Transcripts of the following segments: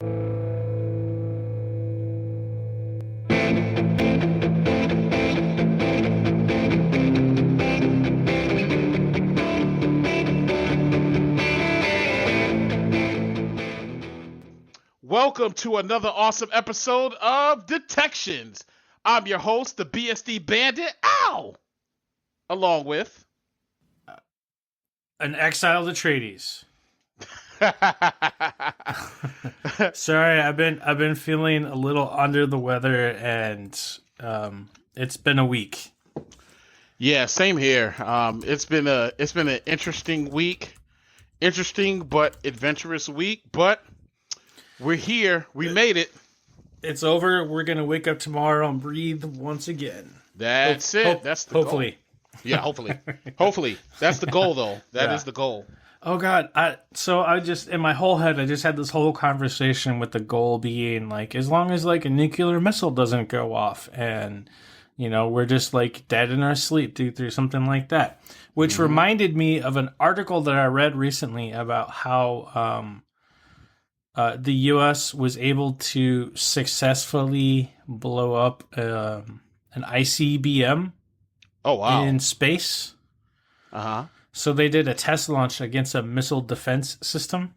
Welcome to another awesome episode of Detections. I'm your host, the BSD Bandit. Ow! Along with an Exile Atreides. Sorry, I've been feeling a little under the weather, and it's been a week. Yeah, same here. It's been an interesting week, interesting but adventurous week. But we're here. We made it. It's over. We're gonna wake up tomorrow and breathe once again. That's it. That's the hopefully. Goal. Yeah, hopefully. That's the goal, though. That is the goal. Oh God! I just in my whole head, I just had this whole conversation with the goal being like, as long as like a nuclear missile doesn't go off, and we're just like dead in our sleep through something like that. Which reminded me of an article that I read recently about how the U.S. was able to successfully blow up an ICBM. Oh wow! In space. So they did a test launch against a missile defense system.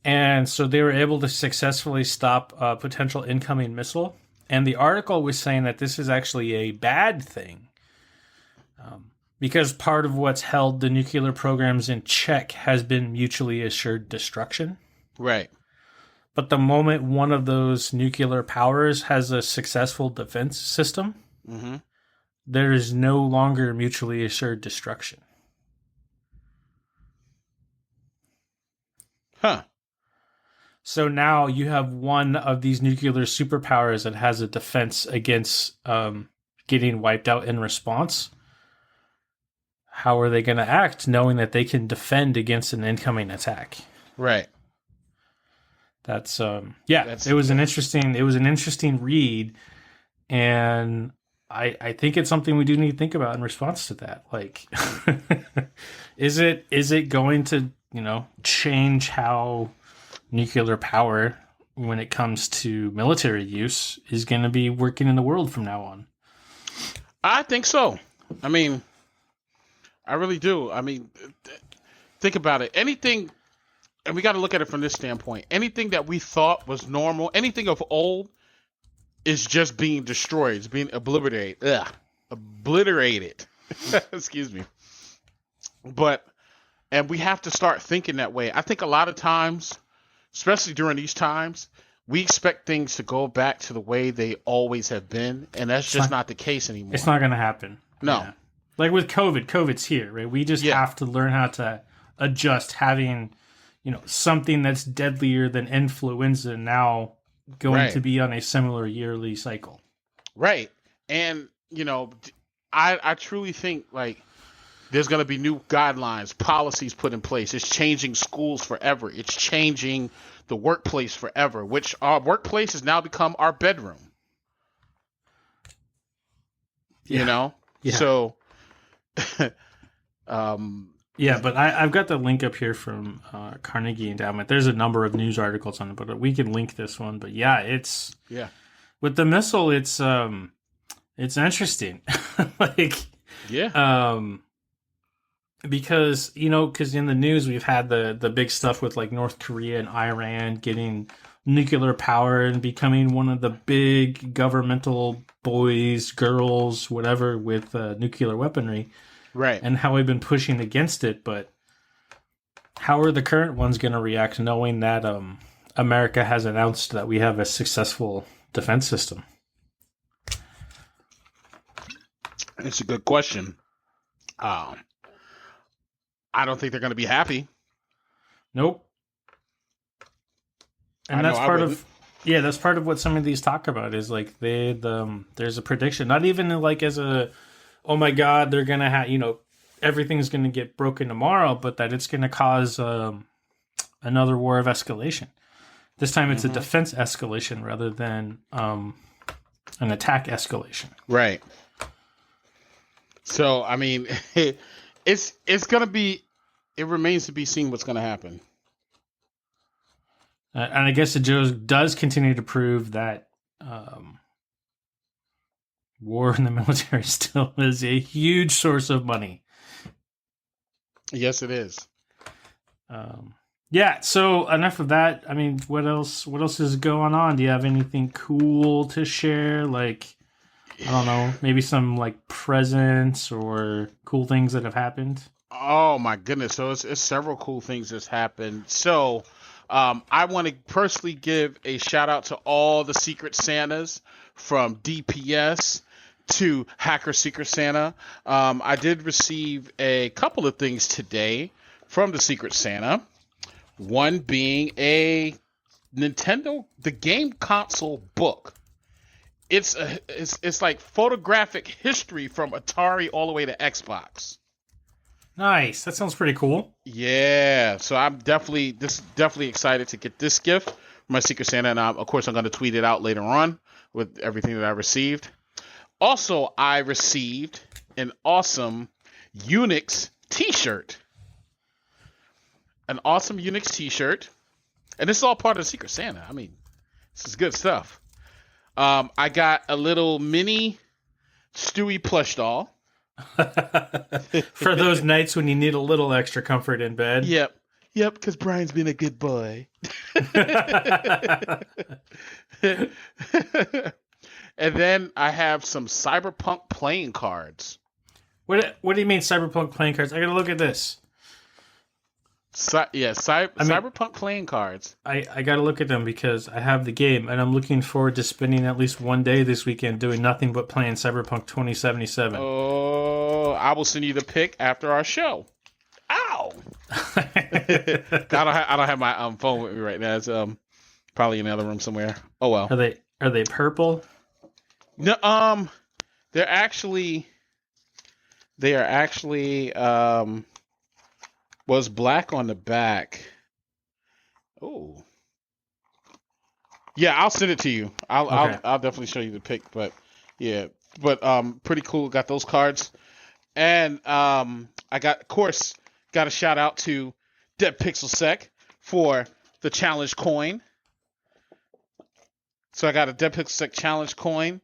And so they were able to successfully stop a potential incoming missile. And the article was saying that this is actually a bad thing. Because part of what's held the nuclear programs in check has been mutually assured destruction. Right. But the moment one of those nuclear powers has a successful defense system, there is no longer mutually assured destruction. Huh. So now you have one of these nuclear superpowers that has a defense against getting wiped out in response. How are they going to act knowing that they can defend against an incoming attack? Right. It was an interesting read, and I think it's something we do need to think about in response to that. Like, is it going to, change how nuclear power, when it comes to military use, is going to be working in the world from now on? I think so. I mean, I really do. I mean, think about it. Anything, and we got to look at it from this standpoint. Anything that we thought was normal, anything of old, is just being destroyed. It's being obliterated. Obliterated. Excuse me. And we have to start thinking that way. I think a lot of times, especially during these times, we expect things to go back to the way they always have been, and that's just not the case anymore. It's not going to happen. No. Yeah. Like with COVID's here, right? We just have to learn how to adjust having, something that's deadlier than influenza now going to be on a similar yearly cycle. Right. And, I truly think, like, there's going to be new guidelines, policies put in place. It's changing schools forever. It's changing the workplace forever, which our workplace has now become our bedroom. Yeah. So, but I've got the link up here from Carnegie Endowment. There's a number of news articles on it, but we can link this one. But it's with the missile, it's interesting. Because in the news we've had the big stuff with like North Korea and Iran getting nuclear power and becoming one of the big governmental boys, girls, whatever with nuclear weaponry. Right. And how we've been pushing against it, but how are the current ones going to react knowing that America has announced that we have a successful defense system? It's a good question. I don't think they're going to be happy. Nope. And that's part of what some of these talk about is like there's a prediction, not even like as a, oh my God, they're going to have, everything's going to get broken tomorrow, but that it's going to cause another war of escalation. This time it's a defense escalation rather than an attack escalation. Right. So, I mean, it's going to be, it remains to be seen what's going to happen. And I guess it just does continue to prove that war in the military still is a huge source of money. Yes, it is. Yeah, so enough of that. I mean, what else is going on? Do you have anything cool to share? Like, I don't know, maybe some like presents or cool things that have happened? Oh my goodness! So it's several cool things that's happened. So I want to personally give a shout out to all the Secret Santas from DPS to Hacker Secret Santa. I did receive a couple of things today from the Secret Santa. One being a Nintendo the game console book. It's like photographic history from Atari all the way to Xbox. Nice. That sounds pretty cool. Yeah, so I'm definitely excited to get this gift from my Secret Santa, and of course I'm going to tweet it out later on with everything that I received. Also, I received an awesome Unix T-shirt. An awesome Unix T-shirt, and this is all part of the Secret Santa. I mean, this is good stuff. I got a little mini Stewie plush doll. For those nights when you need a little extra comfort in bed. Yep, because Brian's been a good boy. And then I have some Cyberpunk playing cards. What do you mean Cyberpunk playing cards? I gotta look at this. Cyberpunk playing cards. I gotta look at them because I have the game and I'm looking forward to spending at least one day this weekend doing nothing but playing Cyberpunk 2077. Oh, I will send you the pic after our show. Ow! I don't have my phone with me right now. It's probably in the other room somewhere. Oh well. Are they purple? No, they are actually was black on the back. Oh. Yeah, I'll send it to you. I'll definitely show you the pic, but yeah. But pretty cool. Got those cards. And I got a shout out to Dead Pixel Sec for the challenge coin. So I got a Dead Pixel Sec challenge coin.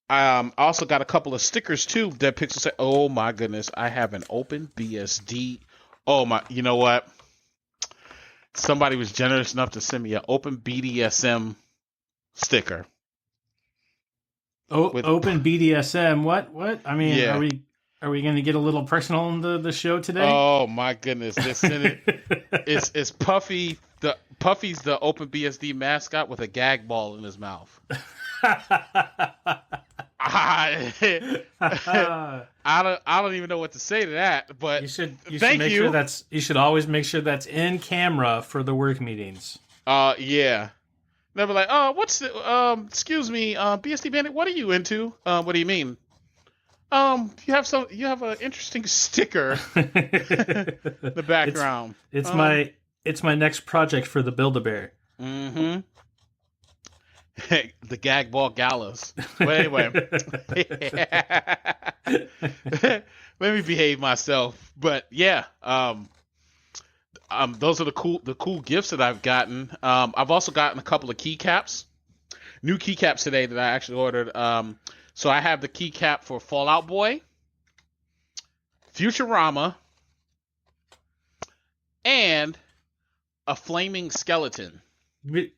I also got a couple of stickers too. Dead Pixel Sec. Oh my goodness. I have an open BSD. Oh my, you know what? Somebody was generous enough to send me an open BDSM sticker. Open BDSM. What? I mean, yeah. Are we going to get a little personal in the show today? Oh my goodness! It's Puffy. Puffy's the open BSD mascot with a gag ball in his mouth. I don't even know what to say to that, but you should always make sure that's in camera for the work meetings. Yeah. Never like, oh, what's the excuse me, BSD Bandit, what are you into? What do you mean? You have an interesting sticker in the background. It's my next project for the Build-A-Bear. Mm-hmm. The gag ball gallows. But anyway, let me behave myself. But yeah, those are the cool gifts that I've gotten. I've also gotten a couple of keycaps, new keycaps today that I actually ordered. So I have the keycap for Fallout Boy, Futurama, and a flaming skeleton.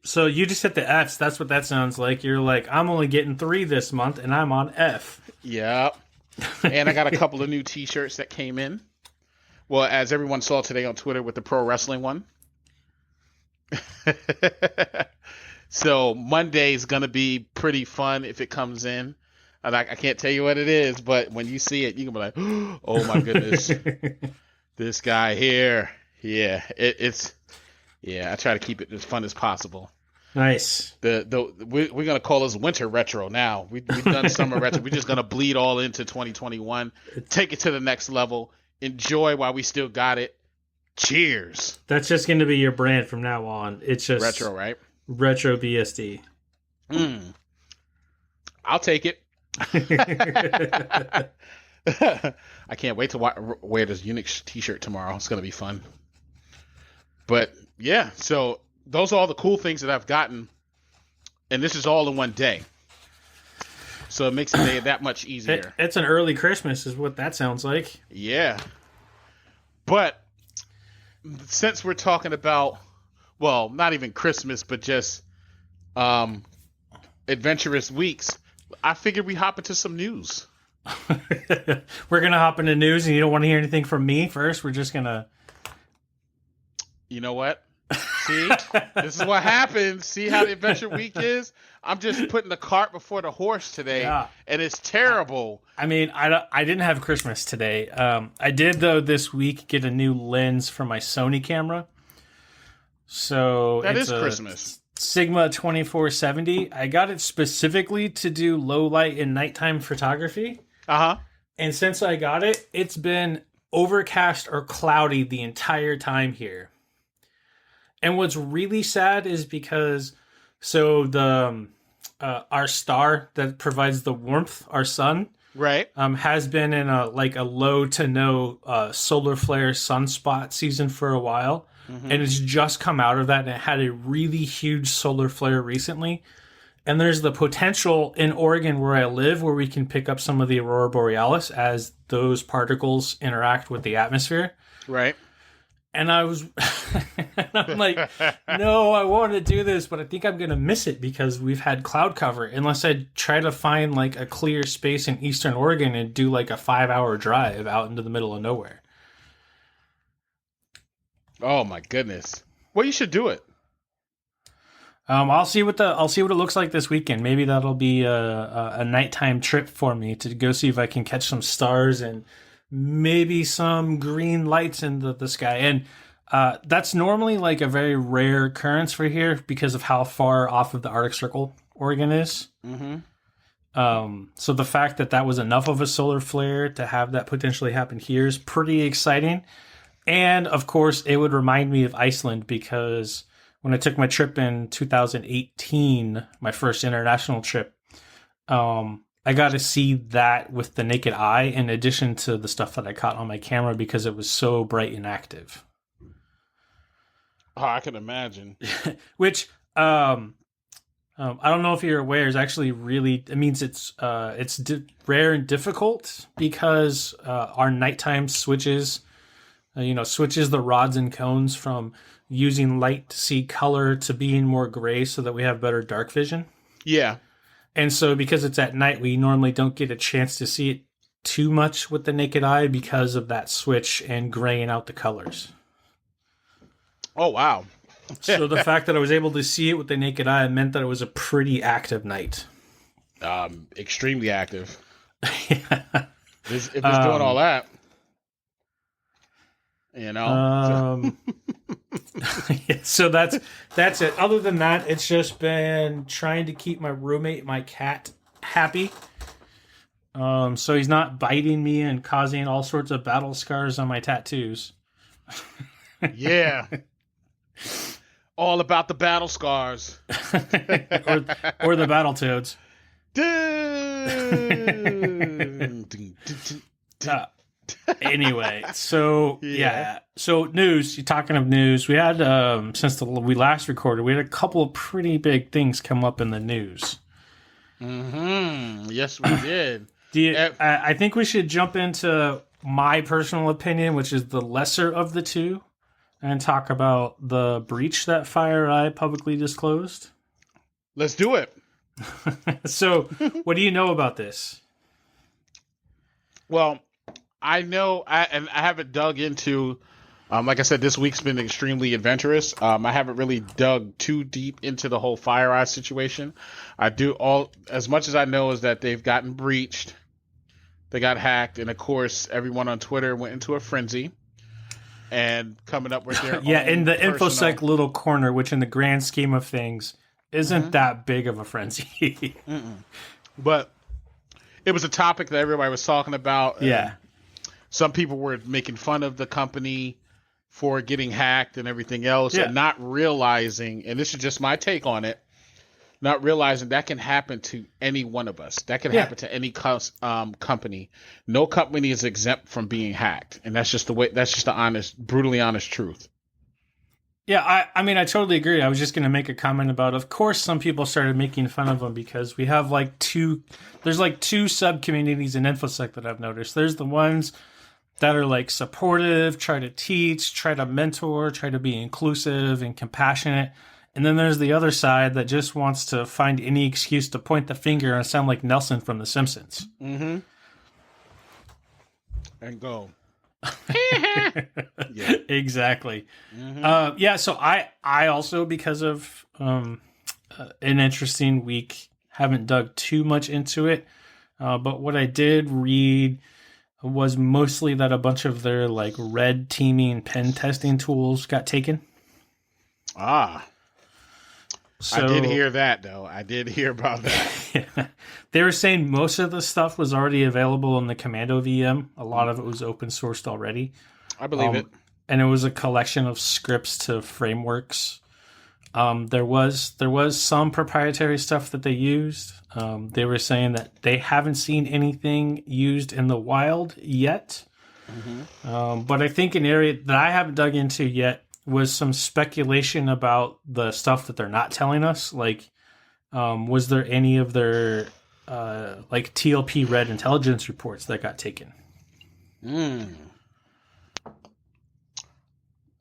So you just hit the Fs. That's what that sounds like. You're like, I'm only getting 3 this month, and I'm on F. Yep. And I got a couple of new T-shirts that came in. Well, as everyone saw today on Twitter with the pro wrestling one. So Monday's going to be pretty fun if it comes in. And I can't tell you what it is, but when you see it, you can be like, oh my goodness. This guy here. Yeah, it's... Yeah, I try to keep it as fun as possible. Nice. We're gonna call this winter retro now. We've done summer retro. We're just gonna bleed all into 2021. Take it to the next level. Enjoy while we still got it. Cheers. That's just gonna be your brand from now on. It's just retro, right? Retro BSD. I'll take it. I can't wait to wear this Unix T-shirt tomorrow. It's gonna be fun. But yeah, so those are all the cool things that I've gotten, and this is all in one day. So it makes the day that much easier. It's an early Christmas, is what that sounds like. Yeah. But since we're talking about, well, not even Christmas, but just adventurous weeks, I figured we hop into some news. We're going to hop into news, and you don't want to hear anything from me first? We're just going to... You know what? See? This is what happens. See how the adventure week is? I'm just putting the cart before the horse today, and it's terrible. I mean, I didn't have Christmas today. I did, though, this week get a new lens for my Sony camera. So that is Christmas. Sigma 2470. I got it specifically to do low light and nighttime photography. Uh-huh. And since I got it, it's been overcast or cloudy the entire time here. And what's really sad is because the our star that provides the warmth, our sun, right, has been in a low to no solar flare sunspot season for a while, and it's just come out of that, and it had a really huge solar flare recently. And there's the potential in Oregon where I live where we can pick up some of the aurora borealis as those particles interact with the atmosphere. Right. And I'm like, no, I want to do this, but I think I'm going to miss it because we've had cloud cover. Unless I try to find like a clear space in Eastern Oregon and do like a 5-hour drive out into the middle of nowhere. Oh my goodness. Well, you should do it. I'll see what it looks like this weekend. Maybe that'll be a nighttime trip for me to go see if I can catch some stars and maybe some green lights in the sky. And that's normally like a very rare occurrence for here because of how far off of the Arctic Circle Oregon is. Mm-hmm. So the fact that was enough of a solar flare to have that potentially happen here is pretty exciting. And of course, it would remind me of Iceland because when I took my trip in 2018, my first international trip, I got to see that with the naked eye in addition to the stuff that I caught on my camera because it was so bright and active. Oh, I can imagine. Which, I don't know if you're aware, is actually really, it means it's rare and difficult because our nighttime switches the rods and cones from using light to see color to being more gray so that we have better dark vision. Yeah. And so because it's at night, we normally don't get a chance to see it too much with the naked eye because of that switch and graying out the colors. Oh, wow. So the fact that I was able to see it with the naked eye meant that it was a pretty active night. Extremely active. If it's doing all that. You know? So that's it. Other than that, it's just been trying to keep my roommate, my cat, happy. So he's not biting me and causing all sorts of battle scars on my tattoos. Yeah. All about the battle scars. or the battle toads. Anyway, so yeah. So news. You're talking of news. We had since we last recorded, we had a couple of pretty big things come up in the news. Mm-hmm. Yes, we did. I think we should jump into my personal opinion, which is the lesser of the two, and talk about the breach that FireEye publicly disclosed. Let's do it. So, what do you know about this? Well, I know, and I haven't dug into, like I said, this week's been extremely adventurous. I haven't really dug too deep into the whole FireEye situation. As much as I know is that they've gotten breached, they got hacked, and of course, everyone on Twitter went into a frenzy and coming up with their own in the personal... InfoSec little corner, which in the grand scheme of things isn't that big of a frenzy. But it was a topic that everybody was talking about. Yeah. Some people were making fun of the company for getting hacked and everything else, and not realizing, and this is just my take on it, not realizing that can happen to any one of us. That can happen to any company. No company is exempt from being hacked, and that's just the way. That's just the honest, brutally honest truth. Yeah, I mean, I totally agree. I was just going to make a comment about, of course, some people started making fun of them because we have there's like two sub communities in InfoSec that I've noticed. There's the ones that are like supportive, try to teach, try to mentor, try to be inclusive and compassionate. And then there's the other side that just wants to find any excuse to point the finger and sound like Nelson from The Simpsons. Mm-hmm. And go. Yeah, exactly. Mm-hmm. So I also, because of an interesting week, haven't dug too much into it. But what I did read was mostly that a bunch of their like red teaming pen testing tools got taken. So, I did hear that, though. I did hear about that. Yeah. They were saying most of the stuff was already available in the Commando VM. A lot of it was open sourced already. I believe it. And it was a collection of scripts to frameworks. There was some proprietary stuff that they used. They were saying that they haven't seen anything used in the wild yet. Mm-hmm. But I think an area that I haven't dug into yet was some speculation about the stuff that they're not telling us. Like, was there any of their like TLP red intelligence reports that got taken?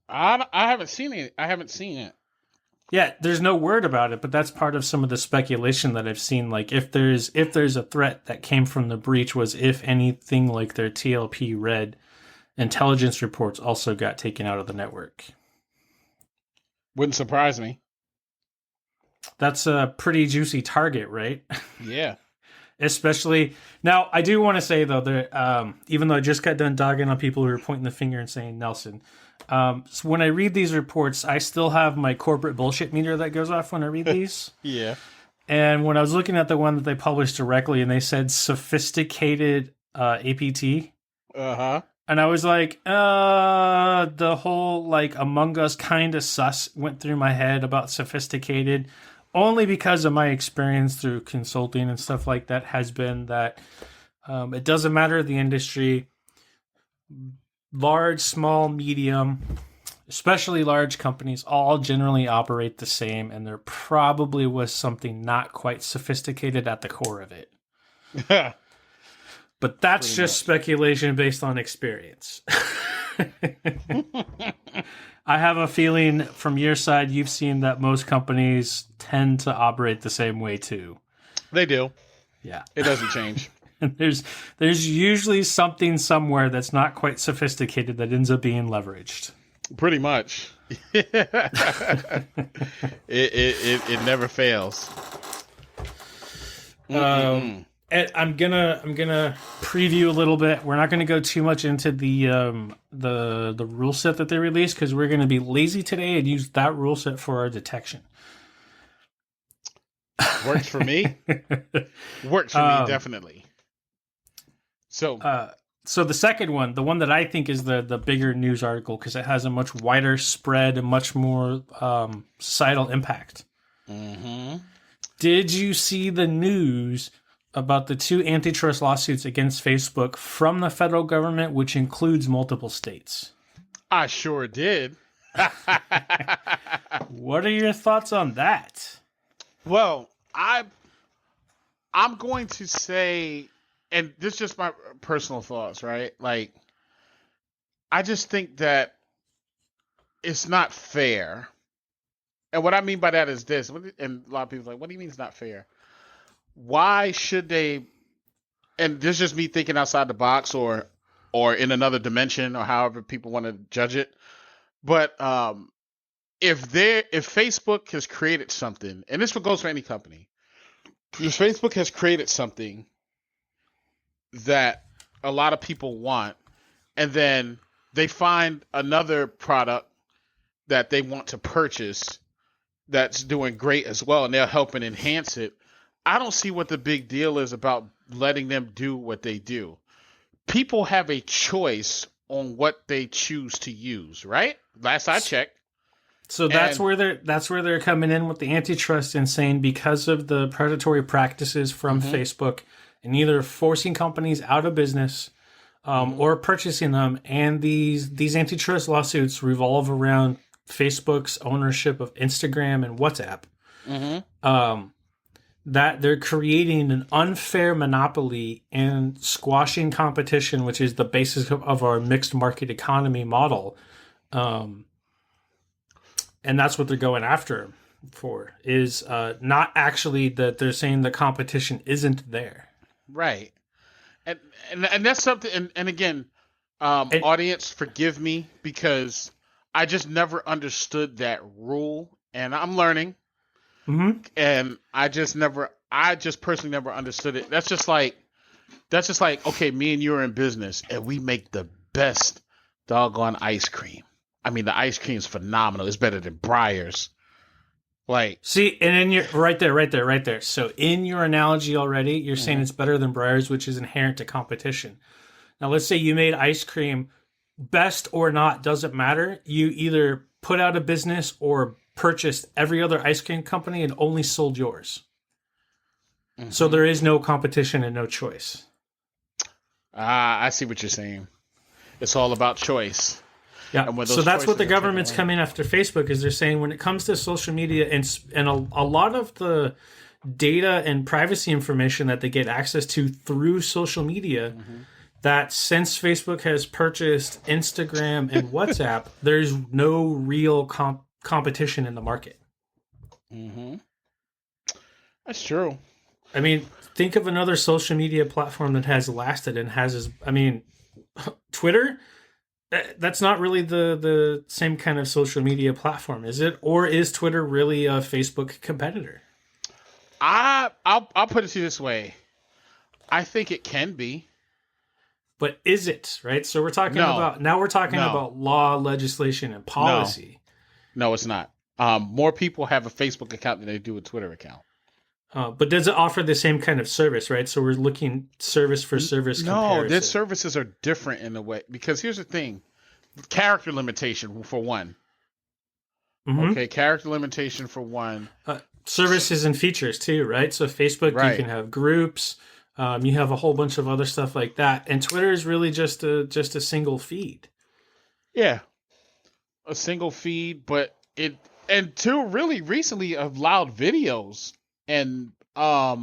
I haven't seen it. I haven't seen it. Yeah, there's no word about it, but that's part of some of the speculation that I've seen. Like, if there's a threat that came from the breach, was if anything like their TLP red intelligence reports also got taken out of the network. Wouldn't surprise me. That's a pretty juicy target, right? Yeah. Especially now, I do want to say though, that even though I just got done dogging on people who are pointing the finger and saying Nelson, so when I read these reports, I still have my corporate bullshit meter that goes off when I read these. Yeah. And when I was looking at the one that they published directly, and they said sophisticated APT. And I was like, the whole like Among Us kind of sus went through my head about sophisticated, only because of my experience through consulting and stuff like that has been that it doesn't matter the industry, large, small, medium, especially large companies, all generally operate the same, and there probably was something not quite sophisticated at the core of it. But that's pretty just much speculation based on experience. I have a feeling from your side, you've seen that most companies tend to operate the same way too. They do. Yeah. It doesn't change. And there's usually something somewhere that's not quite sophisticated that ends up being leveraged. Pretty much. It never fails. And I'm gonna preview a little bit. We're not gonna go too much into the rule set that they released because we're gonna be lazy today and use that rule set for our detection. Works for me. Works for me definitely. So the second one, the one that I think is the bigger news article because it has a much wider spread and much more societal impact. Mm-hmm. Did you see the news about the 2 antitrust lawsuits against Facebook from the federal government, which includes multiple states? I sure did. What are your thoughts on that? Well, I'm going to say, and this is just my personal thoughts, right? Like, I just think that it's not fair. And what I mean by that is this, and a lot of people are like, what do you mean it's not fair? Why should they, and this is just me thinking outside the box or in another dimension or however people want to judge it. But if Facebook has created something, and this goes for any company, if Facebook has created something that a lot of people want, and then they find another product that they want to purchase that's doing great as well, and they're helping enhance it, I don't see what the big deal is about letting them do what they do. People have a choice on what they choose to use, right? Last I checked. So that's where they're coming in with the antitrust and saying because of the predatory practices from Facebook and either forcing companies out of business or purchasing them, and these antitrust lawsuits revolve around Facebook's ownership of Instagram and WhatsApp, that they're creating an unfair monopoly and squashing competition, which is the basis of our mixed market economy model. And that's what they're going after for, is not actually that they're saying the competition isn't there. Right. And that's something, and again, audience, forgive me, because I just never understood that rule, and I'm learning. And I just personally never understood it. That's just like, okay, me and you are in business and we make the best doggone ice cream. I mean, the ice cream is phenomenal. It's better than Breyers. Like, see, and in your right there. So in your analogy already, you're saying it's better than Breyers, which is inherent to competition. Now, let's say you made ice cream, best or not, doesn't matter. You either put out a business or purchased every other ice cream company and only sold yours. So there is no competition and no choice. I see what you're saying. It's all about choice. Yeah. So that's what the government's coming after Facebook, is they're saying when it comes to social media and a lot of the data and privacy information that they get access to through social media, that since Facebook has purchased Instagram and WhatsApp, there's no real competition in the market. That's true. I mean, think of another social media platform that has lasted and has, Twitter, that's not really the same kind of social media platform, is it? Or is Twitter really a Facebook competitor? I'll put it to you this way. I think it can be. But is it, right? So we're talking about law, legislation, and policy. No, it's not. More people have a Facebook account than they do a Twitter account. But does it offer the same kind of service, right? So we're looking service for service comparison. No, their services are different in a way. Because here's the thing. Character limitation, for one. Okay, character limitation for one. Services and features, too, right? So Facebook, you can have groups. You have a whole bunch of other stuff like that. And Twitter is really just a single feed. Yeah. A single feed, but and two, really recently allowed videos. And I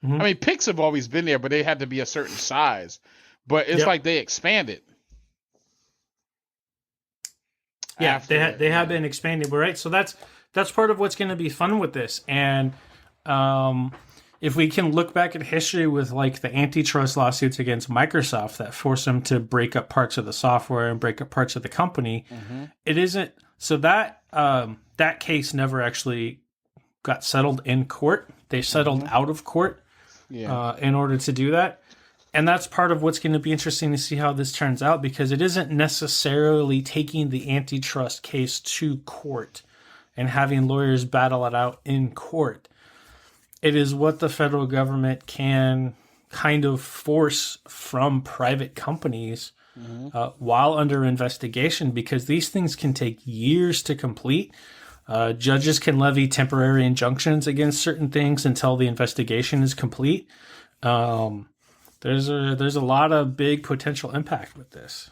mean, pics have always been there, but they had to be a certain size. But it's like they expanded. Yeah, they have been expanding, right? So that's part of what's going to be fun with this. And if we can look back at history with like the antitrust lawsuits against Microsoft that forced them to break up parts of the software and break up parts of the company, it isn't so that that case never actually got settled in court. They settled out of court in order to do that. And that's part of what's going to be interesting to see how this turns out, because it isn't necessarily taking the antitrust case to court and having lawyers battle it out in court. It is what the federal government can kind of force from private companies while under investigation, because these things can take years to complete. Judges can levy temporary injunctions against certain things until the investigation is complete. There's a lot of big potential impact with this.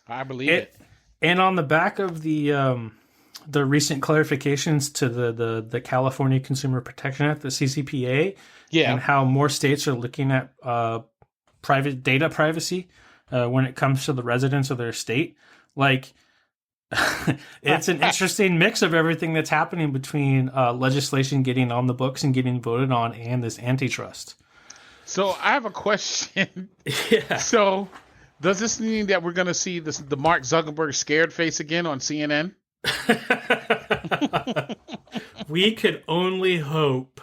I believe it. And on the back of the recent clarifications to the California Consumer Protection Act, the CCPA, and how more states are looking at private data privacy when it comes to the residents of their state, like. It's an interesting mix of everything that's happening between legislation getting on the books and getting voted on and this antitrust. So I have a question. Yeah. So does this mean that we're going to see the Mark Zuckerberg scared face again on CNN? We could only hope.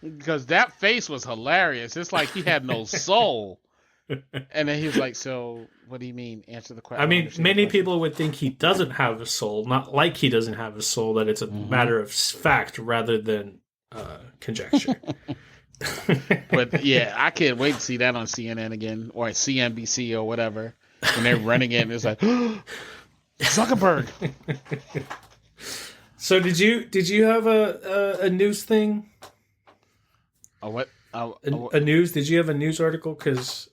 Because that face was hilarious. It's like he had no soul. And then he was like, so what do you mean? Answer the question. I mean, many people would think he doesn't have a soul, not like he doesn't have a soul, that it's a matter of fact rather than conjecture. But yeah, I can't wait to see that on CNN again or CNBC or whatever. When they're running it, and it's like, Zuckerberg. So did you have a news thing? A what? A news? Did you have a news article? Because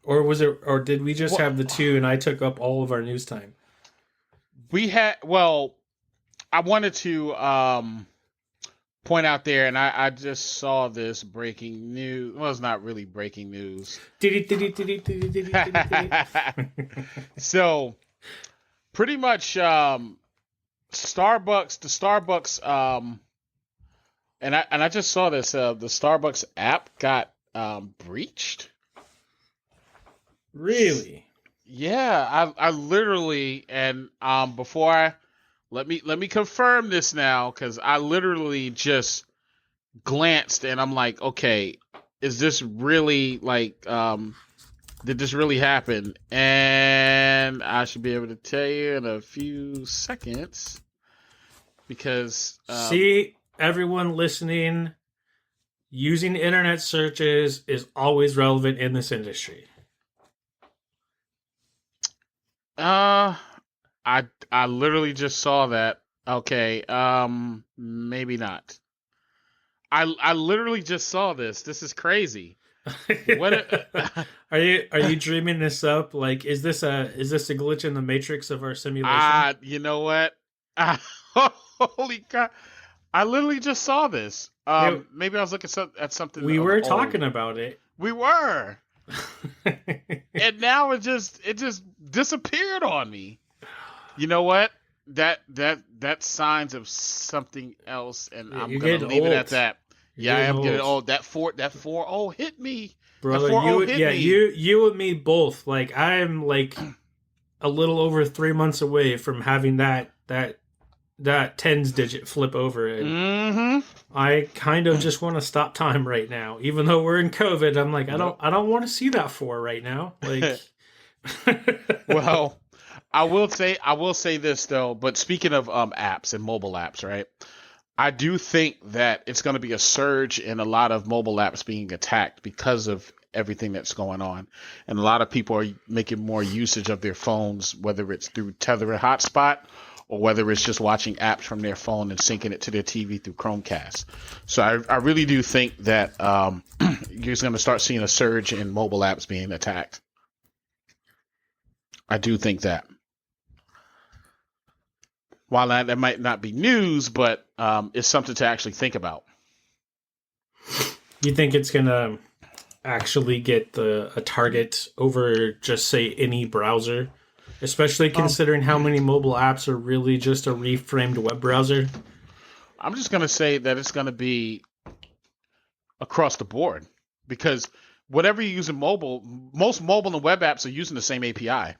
or was it? Or did we just have the two, and I took up all of our news time? We had well, I wanted to point out there, and I just saw this breaking news. Well, it's not really breaking news. So pretty much Starbucks, the Starbucks and I just saw this the Starbucks app got breached. Really? Yeah, I literally and before I let me confirm this now because I literally just glanced and I'm like, okay, is this really like did this really happen? And I should be able to tell you in a few seconds because see, everyone listening, using internet searches is always relevant in this industry. I literally just saw that. Okay, maybe not. I literally just saw this. This is crazy. What are you dreaming this up? Like, is this a glitch in the matrix of our simulation? You know what? Holy God! I literally just saw this. Maybe I was looking at something. We were talking about it. We were, and now it just disappeared on me. You know what? That signs of something else, and I'm gonna leave it at that. Yeah, I am getting old. That 4-0 hit me, brother. You and me both. Like I'm like a little over 3 months away from having that tens digit flip over it. Mm-hmm. I kind of just want to stop time right now, even though we're in COVID. I'm like, I don't want to see that 4 right now. Like, well, I will say this though. But speaking of apps and mobile apps, right? I do think that it's going to be a surge in a lot of mobile apps being attacked because of everything that's going on. And a lot of people are making more usage of their phones, whether it's through Tether and Hotspot or whether it's just watching apps from their phone and syncing it to their TV through Chromecast. So I really do think that you're going to start seeing a surge in mobile apps being attacked. I do think that. While that might not be news, but it's something to actually think about. You think it's going to actually get a target over just, say, any browser? Especially considering how many mobile apps are really just a reframed web browser? I'm just going to say that it's going to be across the board. Because whatever you use in mobile, most mobile and web apps are using the same API.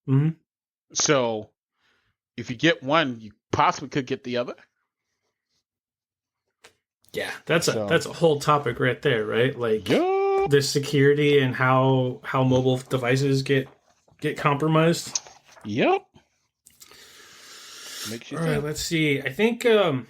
Mm-hmm. So if you get one, you possibly could get the other. Yeah, that's a whole topic right there, right? Like the security and how mobile devices get compromised. Yep. All right, let's see. I think so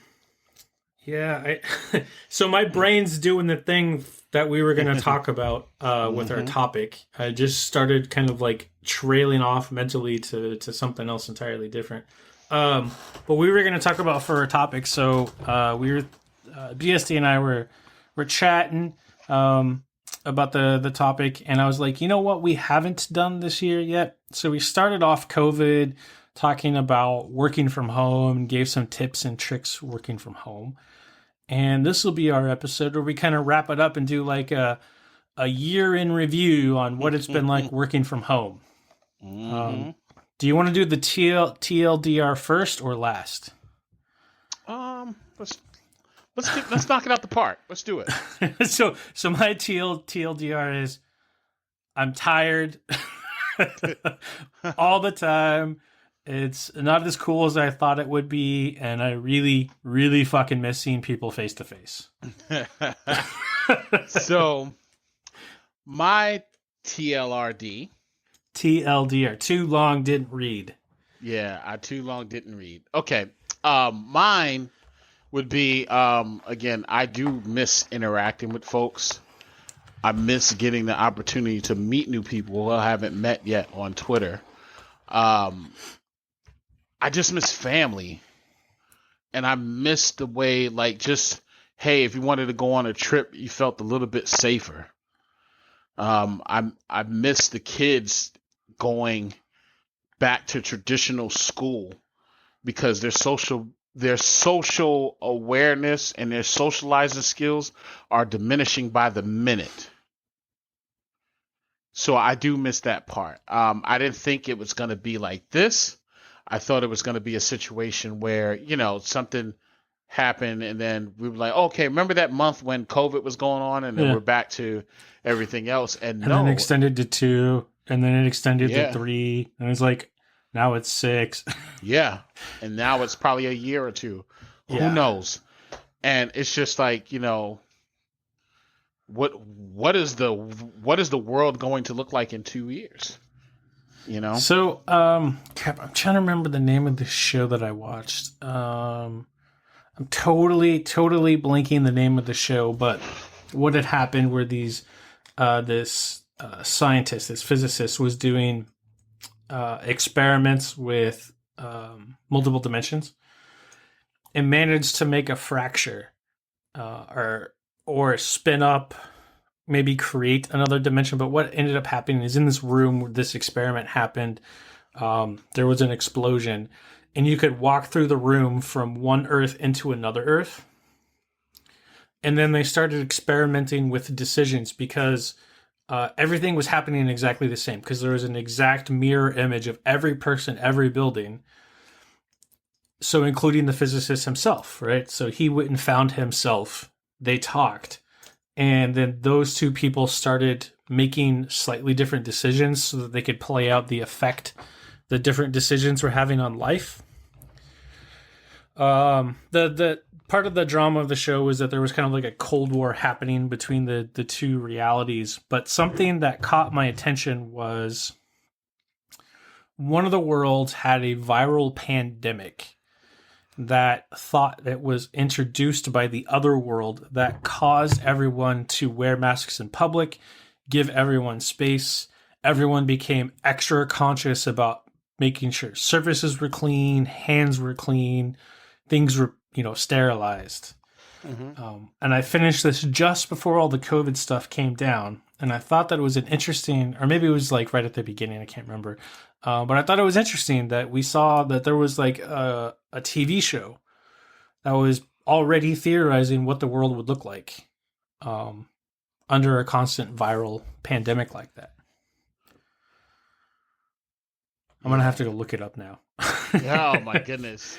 my brain's doing the thing that we were going to talk about with our topic. I just started kind of like trailing off mentally to something else entirely different. But we were going to talk about for our topic. So we were BSD and I were chatting about the topic, and I was like, you know what, we haven't done this year yet. So we started off COVID talking about working from home and gave some tips and tricks working from home. And this will be our episode where we kind of wrap it up and do like a year in review on what it's been like working from home. Mm-hmm. Do you want to do the TLDR first or last? Let's knock it out the park. Let's do it. So my TLDR is I'm tired all the time. It's not as cool as I thought it would be, and I really, really fucking miss seeing people face to face. So, my TLDR, too long didn't read. Yeah, I too long didn't read. Okay, mine would be again, I do miss interacting with folks. I miss getting the opportunity to meet new people who I haven't met yet on Twitter. I just miss family, and I miss the way, like, just, hey, if you wanted to go on a trip, you felt a little bit safer. I miss the kids going back to traditional school because their social awareness and their socializing skills are diminishing by the minute. So I do miss that part. I didn't think it was going to be like this. I thought it was going to be a situation where, something happened and then we were like, okay, remember that month when COVID was going on and then we're back to everything else. And then it extended to 2, and then it extended to 3, and it's like, now it's 6. Yeah. And now it's probably a year or 2. Who knows? And it's just like, what is the world going to look like in 2 years? So, I'm trying to remember the name of the show that I watched. I'm totally blanking the name of the show, but what had happened were this scientist, this physicist, was doing experiments with multiple dimensions and managed to make a fracture or spin up, maybe create another dimension. But what ended up happening is in this room where this experiment happened, there was an explosion, and you could walk through the room from one Earth into another Earth. And then they started experimenting with decisions because everything was happening exactly the same, because there was an exact mirror image of every person, every building. So including the physicist himself, right? So he went and found himself. They talked. And then those two people started making slightly different decisions so that they could play out the effect the different decisions were having on life. The part of the drama of the show was that there was kind of like a Cold War happening between the two realities. But something that caught my attention was one of the worlds had a viral pandemic that thought it was introduced by the other world that caused everyone to wear masks in public, give everyone space. Everyone became extra conscious about making sure surfaces were clean, hands were clean, things were, sterilized. Mm-hmm. And I finished this just before all the COVID stuff came down. And I thought that it was an interesting, or maybe it was like right at the beginning, I can't remember. But I thought it was interesting that we saw that there was like a TV show that was already theorizing what the world would look like under a constant viral pandemic like that. I'm going to have to go look it up now. Oh, my goodness.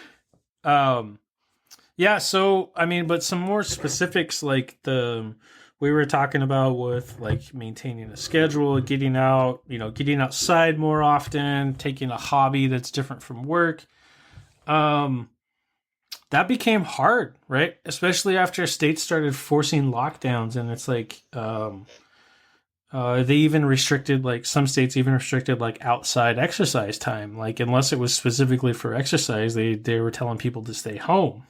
Yeah, so, but some more specifics like we were talking about with like maintaining a schedule, getting out, getting outside more often, taking a hobby that's different from work. That became hard, right? Especially after states started forcing lockdowns, and it's like, they even restricted, like some states even restricted like outside exercise time. Like unless it was specifically for exercise, they were telling people to stay home.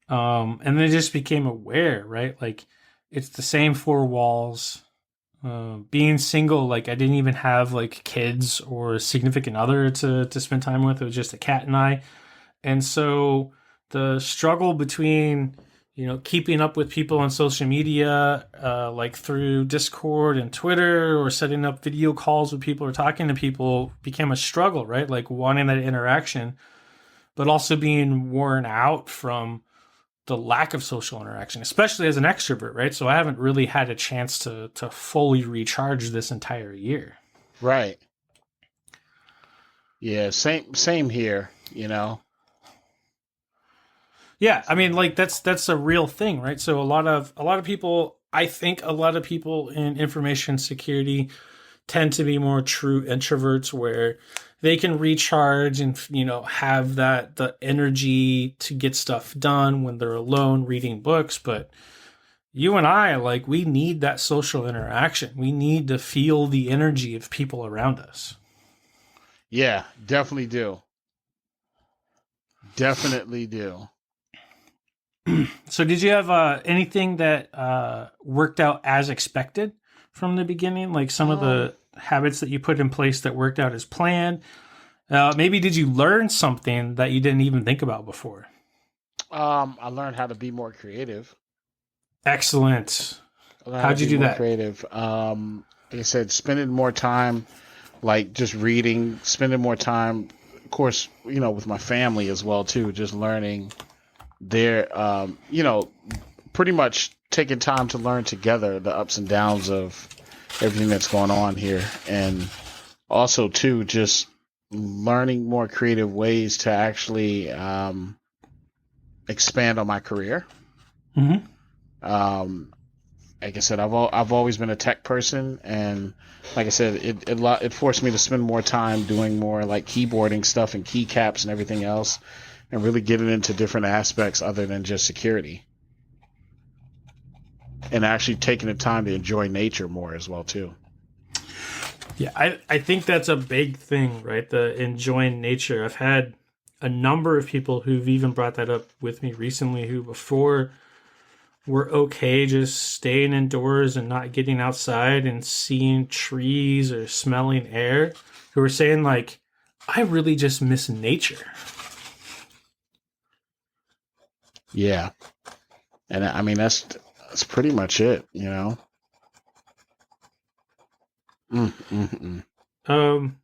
And they just became aware, right? Like it's the same four walls. Being single, like I didn't even have like kids or a significant other to spend time with. It was just a cat and I. And so the struggle between, keeping up with people on social media, like through Discord and Twitter, or setting up video calls with people or talking to people became a struggle, right? Like wanting that interaction, but also being worn out from the lack of social interaction, especially as an extrovert, right? So I haven't really had a chance to fully recharge this entire year. Right. Yeah, same here, Yeah, like that's a real thing, right? So a lot of people, I think a lot of people in information security tend to be more true introverts where they can recharge and, have the energy to get stuff done when they're alone reading books. But you and I, like, we need that social interaction. We need to feel the energy of people around us. Yeah, definitely do. Definitely do. So did you have anything that worked out as expected from the beginning? Like some of the habits that you put in place that worked out as planned? Maybe did you learn something that you didn't even think about before? I learned how to be more creative. Excellent. How'd you do that? Creative. Like I said, spending more time like just reading, spending more time, of course, with my family as well too, just learning their, pretty much taking time to learn together the ups and downs of everything that's going on here. And also too, just learning more creative ways to actually expand on my career. Mm-hmm. Like I said, I've always been a tech person, and like I said, it forced me to spend more time doing more like keyboarding stuff and keycaps and everything else, and really getting into different aspects other than just security, and actually taking the time to enjoy nature more as well too. Yeah, I think that's a big thing, right? The enjoying nature. I've had a number of people who've even brought that up with me recently who before were okay just staying indoors and not getting outside and seeing trees or smelling air, who were saying like, I really just miss nature. Yeah. And I mean, that's pretty much it,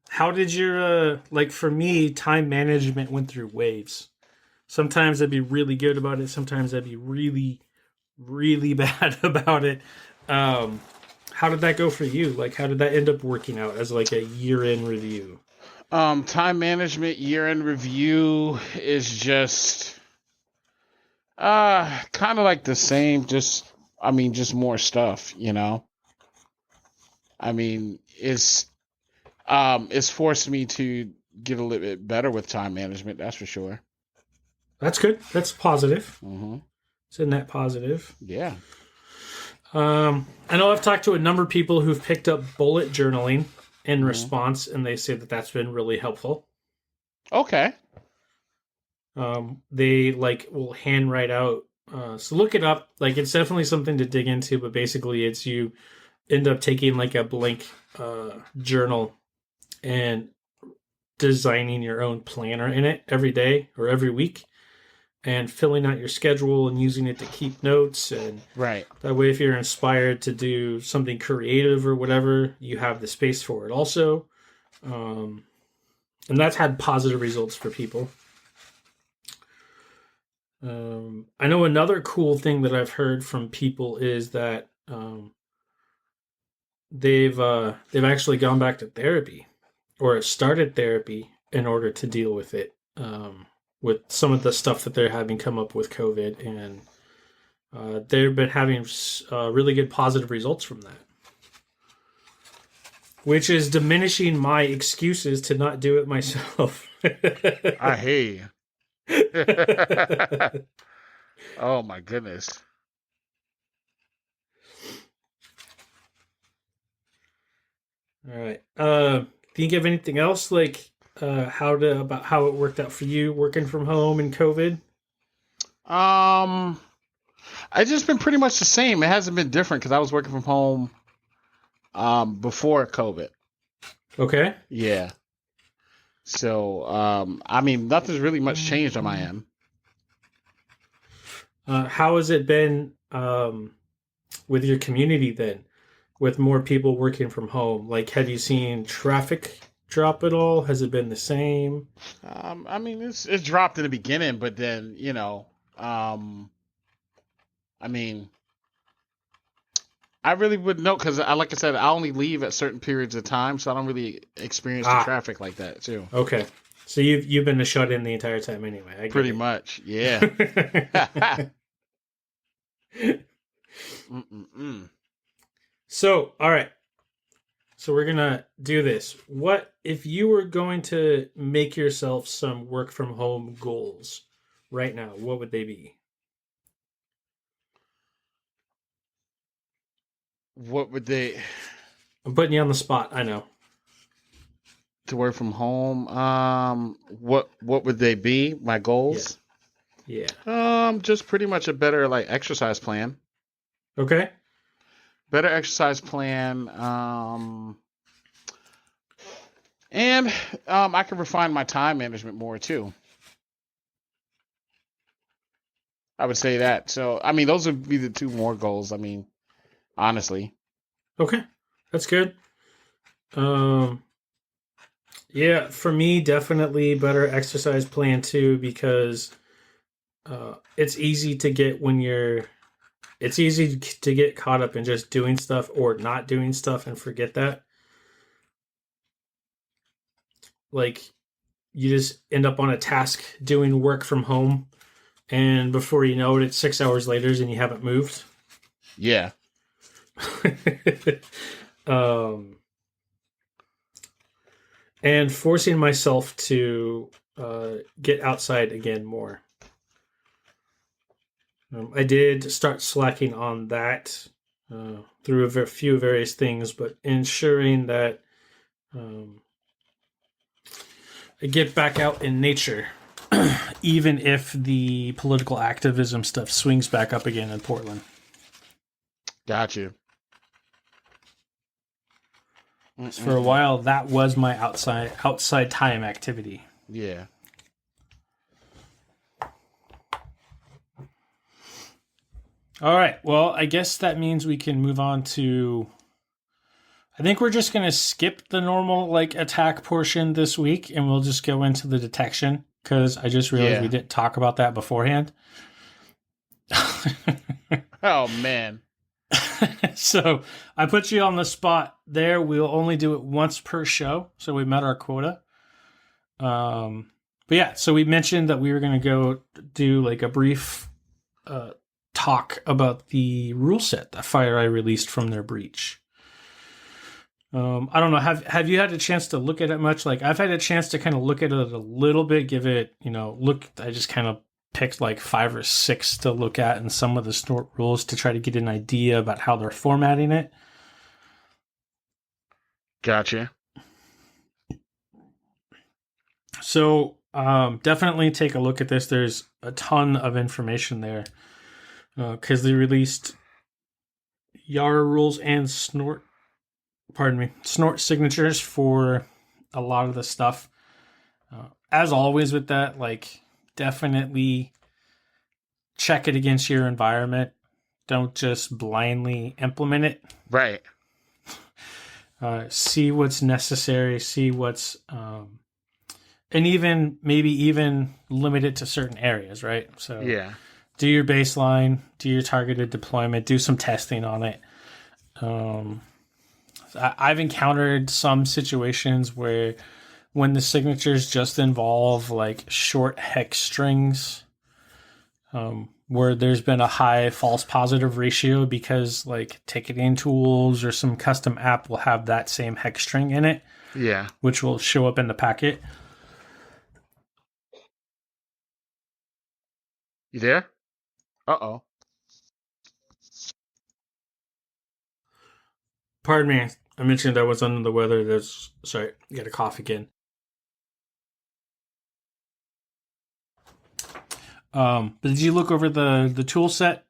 How did your, like for me, time management went through waves. Sometimes I'd be really good about it. Sometimes I'd be really, really bad about it. How did that go for you? Like, how did that end up working out as like a year-end review? Time management year-end review is just kind of like the same, just more stuff, I mean, it's forced me to get a little bit better with time management, that's for sure. That's good. That's positive. Mm-hmm. It's a net positive. Yeah. I know I've talked to a number of people who've picked up bullet journaling in response, and they say that that's been really helpful. Okay. They like will handwrite out. So look it up. Like it's definitely something to dig into, but basically it's you end up taking like a blank journal and designing your own planner in it every day or every week and filling out your schedule and using it to keep notes. And right. That way, if you're inspired to do something creative or whatever, you have the space for it also. And that's had positive results for people. I know another cool thing that I've heard from people is that they've actually gone back to therapy or started therapy in order to deal with it, with some of the stuff that they're having come up with COVID, and they've been having really good positive results from that, which is diminishing my excuses to not do it myself. I hear you. Oh my goodness. All right. Think of anything else like about how it worked out for you working from home and COVID? It's just been pretty much the same. It hasn't been different because I was working from home before COVID. Okay. Yeah. So nothing's really much changed on my end. How has it been with your community then? With more people working from home, like have you seen traffic drop at all? Has it been the same? It's dropped in the beginning, but then I really wouldn't know because, like I said, I only leave at certain periods of time, so I don't really experience the traffic like that too. Okay, so you've been shut in the entire time anyway. Pretty much, yeah. So, all right. So we're going to do this. What if you were going to make yourself some work from home goals right now? What would they be? What would they... I'm putting you on the spot, I know. To work from home, what would they be? My goals? Yeah. Just pretty much a better exercise plan. Okay. Better exercise plan. And I can refine my time management more too. I would say that. So, those would be the two more goals. Honestly. Okay. That's good. Yeah, for me, definitely better exercise plan too, because it's easy to get when you're. It's easy to get caught up in just doing stuff or not doing stuff and forget that. Like, you just end up on a task doing work from home, and before you know it, it's 6 hours later and you haven't moved. Yeah. um, and forcing myself to get outside again more. I did start slacking on that through a few various things, but ensuring that I get back out in nature, even if the political activism stuff swings back up again in Portland. Got you. For a while, that was my outside time activity. Yeah. All right. Well, I guess that means we can move on to. I think we're just gonna skip the normal attack portion this week, and we'll just go into the detection because I just realized we didn't talk about that beforehand. Oh man. So I put you on the spot there. We'll only do it once per show, so we met our quota. But yeah, so we mentioned that we were going to go do a brief talk about the rule set that FireEye released from their breach. I don't know. Have you had a chance to look at it much? I've had a chance to kind of look at it a little bit, give it, look. I just kind of picked 5 or 6 to look at in some of the snort rules to try to get an idea about how they're formatting it. Gotcha. So definitely take a look at this. There's a ton of information there because they released Yara rules and snort signatures for a lot of the stuff. As always with that, definitely check it against your environment. Don't just blindly implement it. Right. See what's necessary. See what's, and maybe even limit it to certain areas, right? So yeah, do your baseline, do your targeted deployment, do some testing on it. I've encountered some situations where when the signatures just involve short hex strings, where there's been a high false positive ratio because ticketing tools or some custom app will have that same hex string in it. Yeah. Which will show up in the packet. You there? Uh-oh. Pardon me. I mentioned I was under the weather. Sorry, I got a cough again. But did you look over the tool set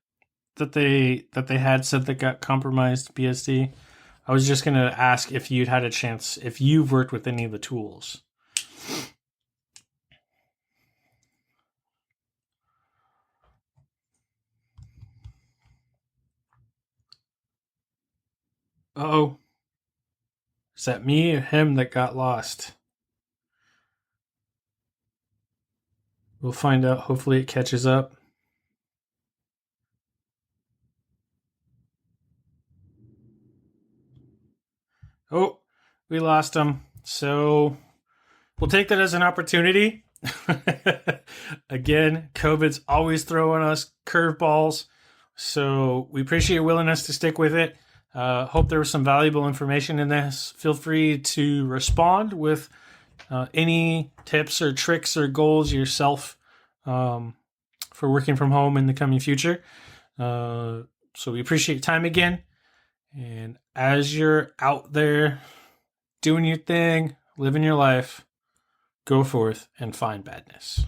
that they had said that got compromised BSD? I was just gonna ask if you'd had a chance, if you've worked with any of the tools. Uh-oh. Is that me or him that got lost? We'll find out. Hopefully it catches up. Oh, we lost him. So we'll take that as an opportunity. Again, COVID's always throwing us curveballs. So we appreciate your willingness to stick with it. Hope there was some valuable information in this. Feel free to respond with any tips or tricks or goals yourself for working from home in the coming future. So we appreciate your time again. And as you're out there doing your thing, living your life, go forth and find badness.